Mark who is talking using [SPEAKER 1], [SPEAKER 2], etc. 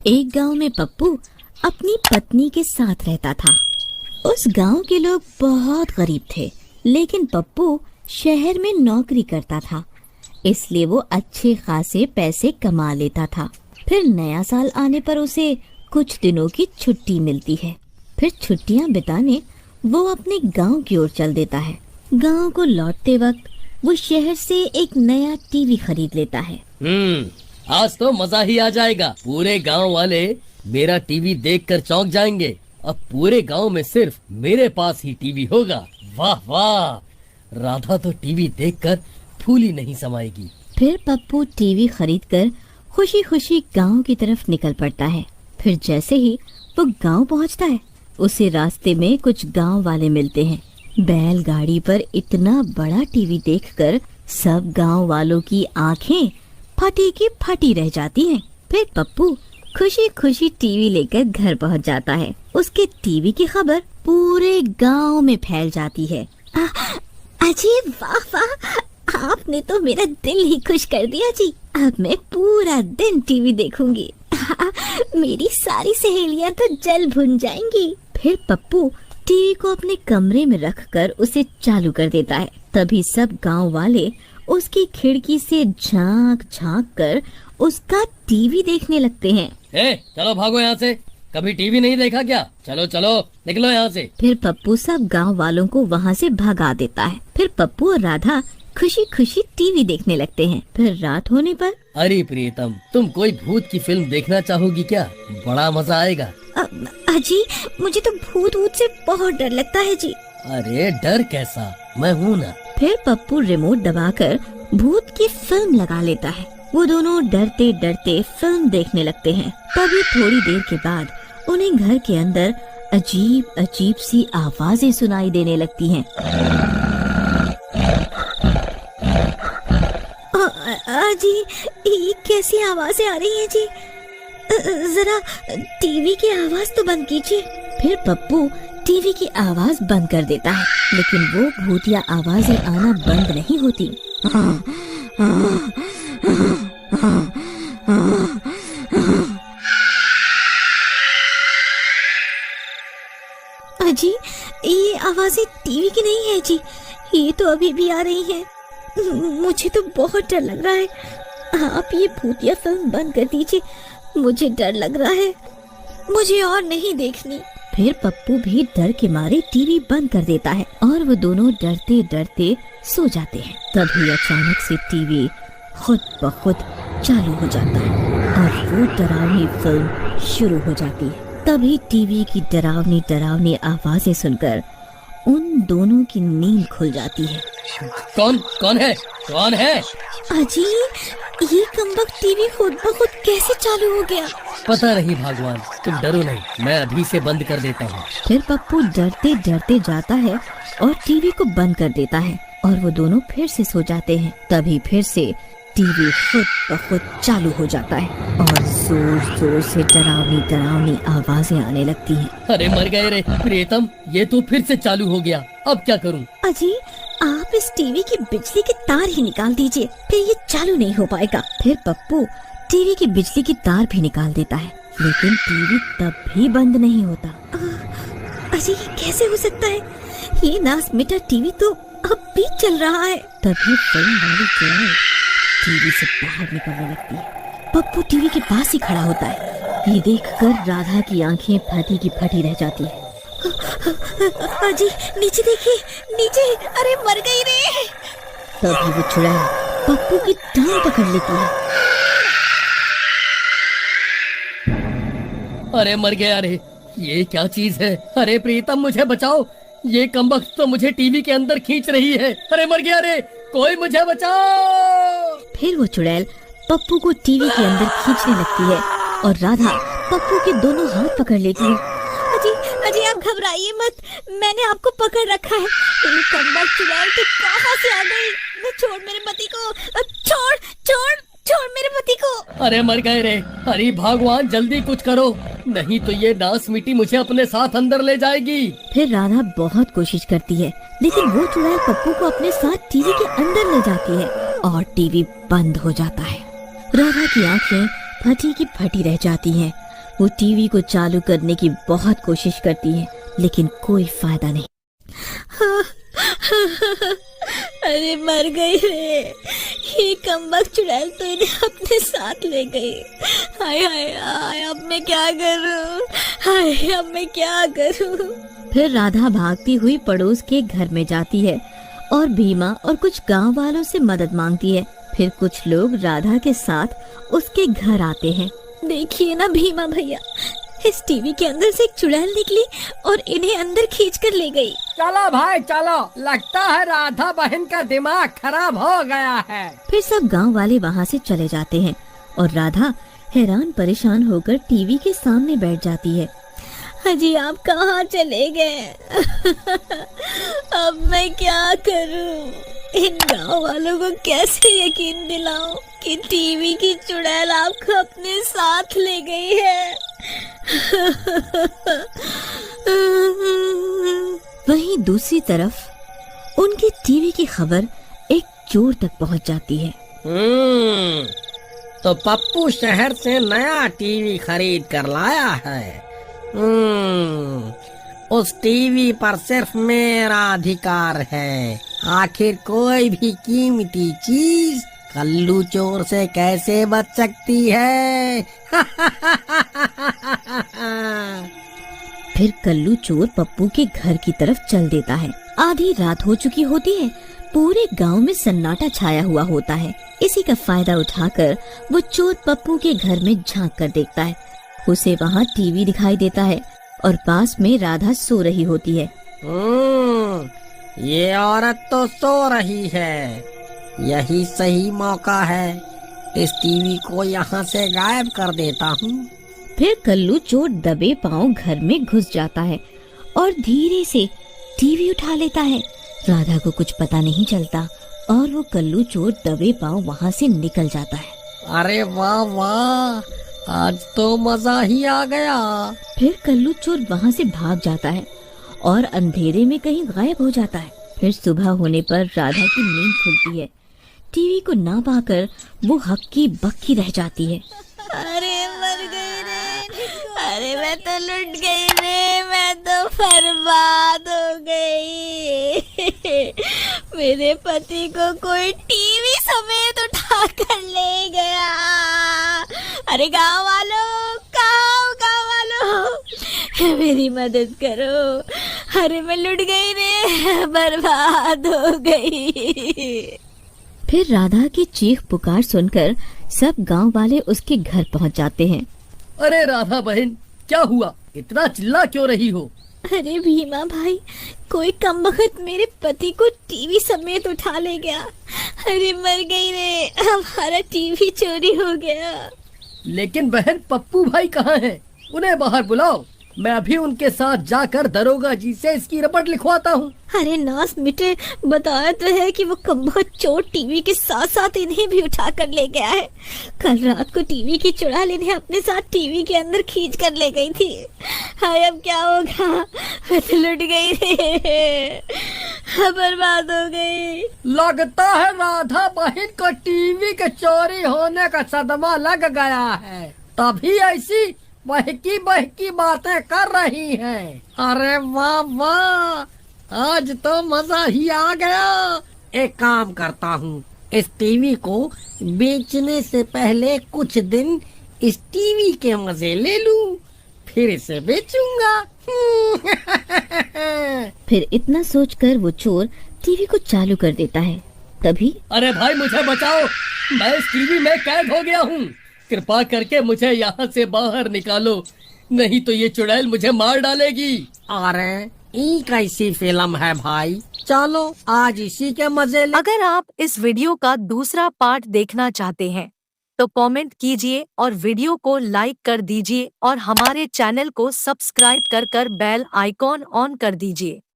[SPEAKER 1] एक गांव में पप्पू अपनी पत्नी के साथ रहता था। उस गांव के लोग बहुत गरीब थे, लेकिन पप्पू शहर में नौकरी करता था, इसलिए वो अच्छे खासे पैसे कमा लेता था। फिर नया साल आने पर उसे कुछ दिनों की छुट्टी मिलती है। फिर छुट्टियां बिताने वो अपने गांव की ओर चल देता है। गांव को लौटते वक्त वो शहर से एक नया टीवी खरीद लेता है।
[SPEAKER 2] आज तो मजा ही आ जाएगा। पूरे गांव वाले मेरा टीवी देखकर चौंक जाएंगे। अब पूरे गांव में सिर्फ मेरे पास ही टीवी होगा। वाह वाह, राधा तो टीवी देखकर फूल ही नहीं समाएगी।
[SPEAKER 1] फिर पप्पू टीवी खरीदकर खुशी खुशी गांव की तरफ निकल पड़ता है। फिर जैसे ही वो गांव पहुंचता है, उसे रास्ते में कुछ गांव वाले मिलते हैं। बैलगाड़ी पर इतना बड़ा टीवी देखकर सब गांव वालों की आंखें फटी की फटी रह जाती हैं। फिर पप्पू खुशी खुशी टीवी लेकर घर पहुंच जाता है। उसके टीवी की खबर पूरे गांव में फैल जाती है। अजी वाह वाह, आपने तो मेरा दिल ही खुश कर दिया जी। अब मैं पूरा दिन टीवी देखूंगी। मेरी सारी सहेलियां तो जल भुन जाएंगी। फिर पप्पू टीवी को अपने कमरे में रखकर उसे चालू कर देता है। तभी सब गांव वाले उसकी खिड़की से झांक झांक कर उसका टीवी देखने लगते हैं।
[SPEAKER 2] चलो भागो यहाँ से, कभी टीवी नहीं देखा क्या? चलो चलो निकलो यहाँ से।
[SPEAKER 1] फिर पप्पू सब गांव वालों को वहाँ से भगा देता है। फिर पप्पू और राधा खुशी खुशी टीवी देखने लगते हैं। फिर रात होने पर,
[SPEAKER 2] अरे प्रियतम, तुम कोई भूत की फिल्म देखना चाहोगी क्या? बड़ा मजा आएगा।
[SPEAKER 1] अजी मुझे तो भूत से बहुत डर लगता है जी।
[SPEAKER 2] अरे डर कैसा, मैं हूँ ना।
[SPEAKER 1] फिर पप्पू रिमोट दबाकर भूत की फिल्म लगा लेता है। वो दोनों डरते डरते फिल्म देखने लगते हैं। तभी थोड़ी देर के बाद उन्हें घर के अंदर अजीब अजीब सी आवाजें सुनाई देने लगती हैं। अजी ये कैसी आवाजें आ रही हैं जी? जरा टीवी की आवाज तो बंद कीजिए। फिर पप्पू टीवी की आवाज बंद कर देता है, लेकिन वो भूतिया आवाजें आना बंद नहीं होती। अजी ये आवाजें टीवी की नहीं है जी, ये तो अभी भी आ रही हैं। मुझे तो बहुत डर लग रहा है। आप ये भूतिया फिल्म बंद कर दीजिए, मुझे डर लग रहा है, मुझे और नहीं देखनी। फिर पप्पू भी डर के मारे टीवी बंद कर देता है और वो दोनों डरते डरते सो जाते हैं। तभी अचानक से टीवी खुद ब खुद चालू हो जाता है और वो डरावनी फिल्म शुरू हो जाती है। तभी टीवी की डरावनी डरावनी आवाजें सुनकर उन दोनों की नींद खुल जाती है।
[SPEAKER 2] कौन है?
[SPEAKER 1] अजी ये कमबख्त टीवी खुद ब खुद कैसे चालू हो गया?
[SPEAKER 2] पता नहीं भगवान, तुम डरो नहीं, मैं अभी से बंद कर देता हूँ।
[SPEAKER 1] फिर पप्पू डरते डरते जाता है और टीवी को बंद कर देता है और वो दोनों फिर से सो जाते हैं। तभी फिर से टीवी खुद ब खुद चालू हो जाता है और जोर जोर से डरावनी डरावनी आवाजें आने लगती हैं।
[SPEAKER 2] अरे मर गए रे प्रियतम, ये तो फिर से चालू हो गया, अब क्या करूँ?
[SPEAKER 1] अजी आप इस टीवी की बिजली के तार ही निकाल दीजिए, फिर ये चालू नहीं हो पाएगा। फिर पप्पू टीवी की बिजली की तार भी निकाल देता है, लेकिन टीवी तब भी बंद नहीं होता। अजी ये कैसे हो सकता है? ये नास मिटा टीवी तो अब भी चल रहा है। तभी फिल्म वाली गर्ल टीवी से बाहर निकलने लगती है। पप्पू टीवी के पास ही खड़ा होता है। ये देखकर राधा की आंखें फटी की फटी रह जाती है। अजी नीचे देखिए, नीचे, अरे मर गई रे। तभी वो चुड़ैल पप्पू की टांग पकड़ लेती है।
[SPEAKER 2] अरे मर गया रे, ये क्या चीज है? अरे प्रीतम मुझे बचाओ, ये कमबख्त तो मुझे टीवी के अंदर खींच रही है। अरे मर गया रे, कोई मुझे बचाओ।
[SPEAKER 1] फिर वो चुड़ैल पप्पू को टीवी के अंदर खींचने लगती है और राधा पप्पू के दोनों हाथ पकड़ लेती है। अजी आप घबराइए मत, मैंने आपको पकड़ रखा है। कमबख्त चुड़ैल तो कहाँ से आ गई? छोड़ मेरे पति को, छोड़ मेरे पति को।
[SPEAKER 2] अरे मर गए रे, अरे भगवान जल्दी कुछ करो, नहीं तो ये नास मिट्टी मुझे अपने साथ अंदर ले जाएगी।
[SPEAKER 1] फिर राधा बहुत कोशिश करती है, लेकिन वो चुड़ैल पप्पू को अपने साथ टीवी के अंदर ले जाती है और टीवी बंद हो जाता है। राधा की आंखें फटी की फटी रह जाती हैं। वो टीवी को चालू करने की बहुत कोशिश करती है, लेकिन कोई फायदा नहीं। अरे मर गई रे, ये कमबख्त चुड़ैल तो इन्हें अपने साथ ले गई। हाय हाय हाय, अब मैं क्या करूं? हाय, अब मैं क्या करूं? फिर राधा भागती हुई पड़ोस के घर में जाती है और भीमा और कुछ गांव वालों से मदद मांगती है। फिर कुछ लोग राधा के साथ उसके घर आते हैं। देखिए ना भीमा भैया, इस टीवी के अंदर से एक चुड़ैल निकली और इन्हें अंदर खींच कर ले गई।
[SPEAKER 3] चलो भाई चलो, लगता है राधा बहन का दिमाग खराब हो गया है।
[SPEAKER 1] फिर सब गांव वाले वहां से चले जाते हैं और राधा हैरान परेशान होकर टीवी के सामने बैठ जाती है। हाजी, आप कहाँ चले गए? अब मैं क्या करूं? इन गांव वालों को कैसे यकीन दिलाऊं कि टीवी की चुड़ैल आपको अपने साथ ले गई है? वहीं दूसरी तरफ उनकी टीवी की खबर एक चोर तक पहुंच जाती है।
[SPEAKER 3] तो पप्पू शहर से नया टीवी खरीद कर लाया है। उस टीवी पर सिर्फ मेरा अधिकार है। आखिर कोई भी कीमती चीज कल्लू चोर से कैसे बच सकती है?
[SPEAKER 1] फिर कल्लू चोर पप्पू के घर की तरफ चल देता है। आधी रात हो चुकी होती है। पूरे गांव में सन्नाटा छाया हुआ होता है। इसी का फायदा उठाकर वो चोर पप्पू के घर में झांक कर देखता है। उसे वहाँ टीवी दिखाई देता है और पास में राधा सो रही होती है।
[SPEAKER 3] ये औरत तो सो रही है। यही सही मौका है। इस टीवी को यहाँ से गायब कर देता हूँ।
[SPEAKER 1] फिर कल्लू चोर दबे पांव घर में घुस जाता है और धीरे से टीवी उठा लेता है। राधा को कुछ पता नहीं चलता और वो कल्लू चोर दबे पांव वहाँ से निकल जाता है।
[SPEAKER 3] अरे वाह वाह, आज तो मजा ही आ गया।
[SPEAKER 1] फिर कल्लू चोर वहाँ से भाग जाता है और अंधेरे में कहीं गायब हो जाता है। फिर सुबह होने पर राधा की नींद खुलती है। टीवी को ना पाकर वो हक्की बक्की रह जाती है। अरे मर गई रे, अरे मैं तो लुट गई रे, मैं तो बर्बाद हो गई। मेरे पति को कोई टीवी समेत उठा कर ले गया। अरे गांव वालों, गांव वालों, मेरी मदद करो। अरे मैं लुट गई रे, बर्बाद हो गई। फिर राधा की चीख पुकार सुनकर सब गांव वाले उसके घर पहुंच जाते हैं।
[SPEAKER 2] अरे राधा बहन, क्या हुआ? इतना चिल्ला क्यों रही हो?
[SPEAKER 1] अरे भीमा भाई, कोई कमबख्त मेरे पति को टीवी समेत उठा ले गया। अरे मर गई रे, हमारा टीवी चोरी हो गया।
[SPEAKER 2] लेकिन बहन, पप्पू भाई कहाँ हैं? उन्हें बाहर बुलाओ। मैं अभी उनके साथ जाकर दरोगा जी से इसकी रिपोर्ट लिखवाता हूँ।
[SPEAKER 1] अरे नास मिटे, बताया तो है कि वो कमबख्त चोर टीवी के साथ साथ इन्हें भी उठा कर ले गया है। कल रात को टीवी की चुड़ैल इन्हें अपने साथ टीवी के अंदर खींच कर ले गई थी। हाय, अब क्या होगा? मैं तो लुट गई रे, बर्बाद हो गई।
[SPEAKER 3] लगता है राधा बहन को टीवी के चोरी होने का सदमा लग गया है, तभी ऐसी बहकी बहकी बातें कर रही हैं। अरे वाह वाह, आज तो मजा ही आ गया। एक काम करता हूँ, इस टीवी को बेचने से पहले कुछ दिन इस टीवी के मजे ले लूं, फिर इसे बेचूंगा।
[SPEAKER 1] फिर इतना सोचकर वो चोर टीवी को चालू कर देता है। तभी
[SPEAKER 2] अरे भाई, मुझे बचाओ, मैं इस टीवी में कैद हो गया हूँ। कृपा करके मुझे यहाँ से बाहर निकालो, नहीं तो ये चुड़ैल मुझे मार डालेगी।
[SPEAKER 3] अरे ये कैसी फिल्म है भाई, चलो आज इसी के मजे ले।
[SPEAKER 4] अगर आप इस वीडियो का दूसरा पार्ट देखना चाहते हैं तो कमेंट कीजिए और वीडियो को लाइक कर दीजिए और हमारे चैनल को सब्सक्राइब कर बेल आइकॉन ऑन कर दीजिए।